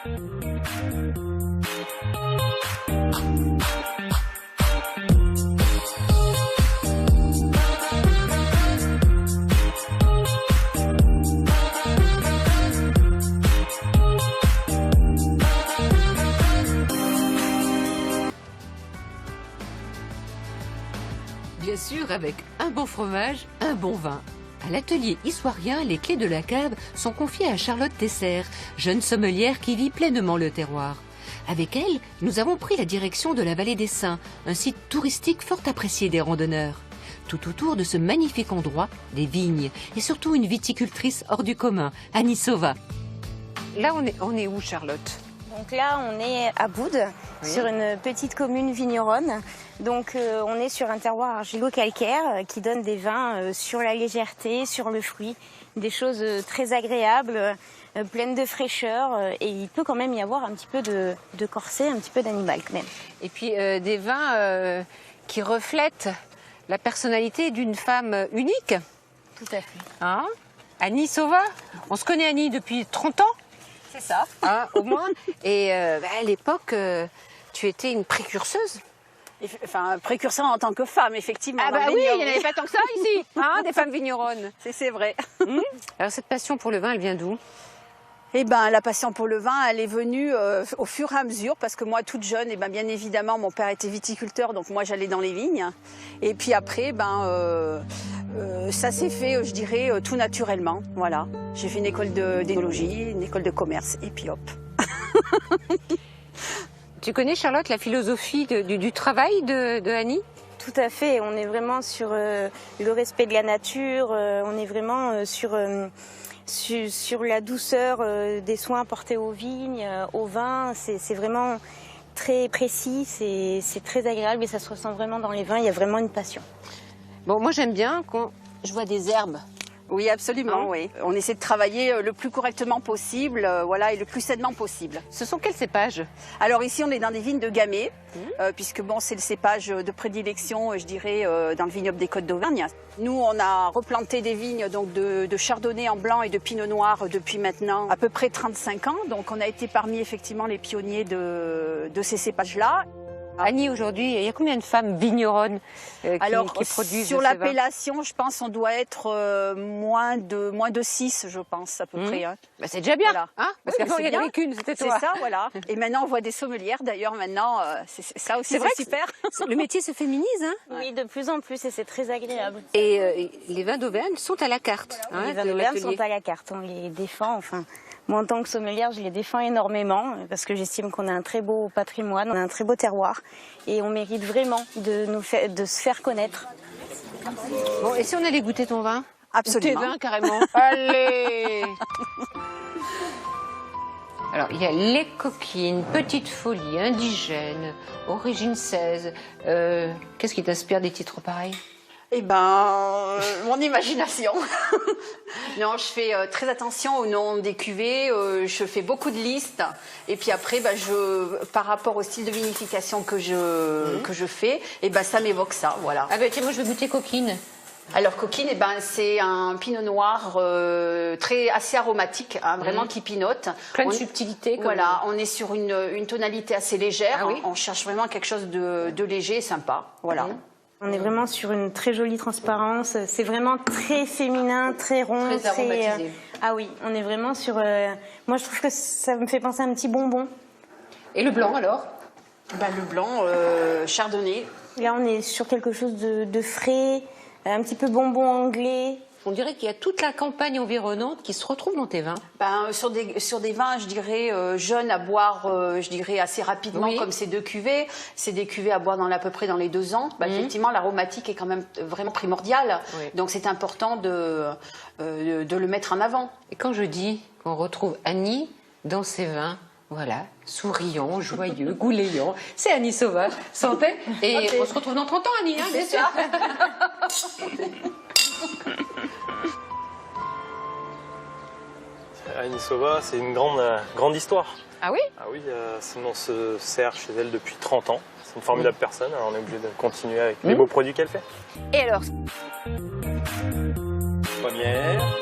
Bien sûr, avec un bon fromage, un bon vin. À l'atelier issoirien, les clés de la cave sont confiées à Charlotte Tesser, jeune sommelière qui vit pleinement le terroir. Avec elle, nous avons pris la direction de la vallée des Saints, un site touristique fort apprécié des randonneurs. Tout autour de ce magnifique endroit, des vignes et surtout une viticultrice hors du commun, Annie Sauva. Là, on est où, Charlotte? Donc là, on est à Boude, oui, sur une petite commune vigneronne. Donc on est sur un terroir argilo-calcaire qui donne des vins sur la légèreté, sur le fruit, des choses très agréables, pleines de fraîcheur. Et il peut quand même y avoir un petit peu de corset, un petit peu d'animal quand même. Et puis des vins qui reflètent la personnalité d'une femme unique. Tout à fait. Hein? Annie Sauva, on se connaît Annie depuis 30 ans? C'est ça. Hein, au moins. Et à l'époque, tu étais une précurseuse. Enfin, précurseur en tant que femme, effectivement. Ah bah oui, il n'y en avait pas tant que ça ici, hein, des femmes vigneronnes. C'est vrai. Alors cette passion pour le vin, elle vient d'où? Eh ben, la passion pour le vin, elle est venue au fur et à mesure, parce que moi, toute jeune, eh ben, bien évidemment, mon père était viticulteur, donc moi, j'allais dans les vignes. Et puis après, ça s'est fait, je dirais, tout naturellement. Voilà. J'ai fait une école d'énologie, une école de commerce, et puis hop. Tu connais, Charlotte, la philosophie du travail de Annie? Tout à fait. On est vraiment sur le respect de la nature. On est vraiment sur la douceur des soins apportés aux vignes, au vin. C'est vraiment très précis, c'est très agréable et ça se ressent vraiment dans les vins. Il y a vraiment une passion. Bon, moi j'aime bien quand je vois des herbes. Oui, absolument, hein? Oui. On essaie de travailler le plus correctement possible, voilà, et le plus sainement possible. Ce sont quels cépages? Alors ici, on est dans des vignes de Gamay, puisque bon, c'est le cépage de prédilection, je dirais, dans le vignoble des Côtes d'Auvergne. Nous, on a replanté des vignes donc de chardonnay en blanc et de pinot noir depuis maintenant à peu près 35 ans. Donc, on a été parmi effectivement les pionniers de ces cépages-là. Annie, aujourd'hui, il y a combien de femmes vigneronnes qui produisent sur l'appellation, je pense on doit être moins de 6, je pense, à peu près. Hein. Bah, c'est déjà bien, voilà. Hein, parce qu'avant, il n'y en avait qu'une, c'était toi. C'est ça, voilà. Et maintenant, on voit des sommelières, d'ailleurs, maintenant, ça aussi, c'est super. Le métier se féminise, hein? Oui, de plus en plus, et c'est très agréable. Et les vins d'Auvergne sont à la carte. Hein, les vins d'Auvergne sont à la carte, on les défend, enfin... Moi, en tant que sommelière, je les défends énormément parce que j'estime qu'on a un très beau patrimoine, on a un très beau terroir et on mérite vraiment de se faire connaître. Bon, et si on allait goûter ton vin? Absolument. Ou tes vins, carrément. Allez. Alors, il y a les coquines, petite folie, indigène, origine 16. Qu'est-ce qui t'inspire des titres pareils? Eh ben, mon imagination. Non, je fais très attention au nom des cuvées, je fais beaucoup de listes. Et puis après, par rapport au style de vinification que je fais, ça m'évoque ça, voilà. Ah ben tiens, moi je vais goûter coquine. Alors coquine, c'est un pinot noir assez aromatique, hein, vraiment qui pinote. Plein de subtilité. Voilà, on est sur une tonalité assez légère. Ah oui. On cherche vraiment quelque chose de léger et sympa. Voilà. On est vraiment sur une très jolie transparence. C'est vraiment très féminin, très rond. Très aromatisé. Ah oui, on est vraiment sur... Moi, je trouve que ça me fait penser à un petit bonbon. Et le blanc, alors? Le blanc, chardonnay. Là, on est sur quelque chose de frais, un petit peu bonbon anglais. On dirait qu'il y a toute la campagne environnante qui se retrouve dans tes vins. Sur des vins, je dirais, jeunes à boire, je dirais, assez rapidement, oui, comme ces deux cuvées. C'est des cuvées à boire à peu près dans les 2 ans. Effectivement, l'aromatique est quand même vraiment primordiale. Oui. Donc, c'est important de le mettre en avant. Et quand je dis qu'on retrouve Annie dans ses vins, voilà, souriant, joyeux, goulayant, c'est Annie Sauva. Santé. Et okay, on se retrouve dans 30 ans, Annie, hein, bien sûr. Annie Sauva, c'est une grande histoire. Ah oui? Ah oui, ce nom se sert chez elle depuis 30 ans. C'est une formidable personne, alors on est obligé de continuer avec les beaux produits qu'elle fait. Et alors? Première.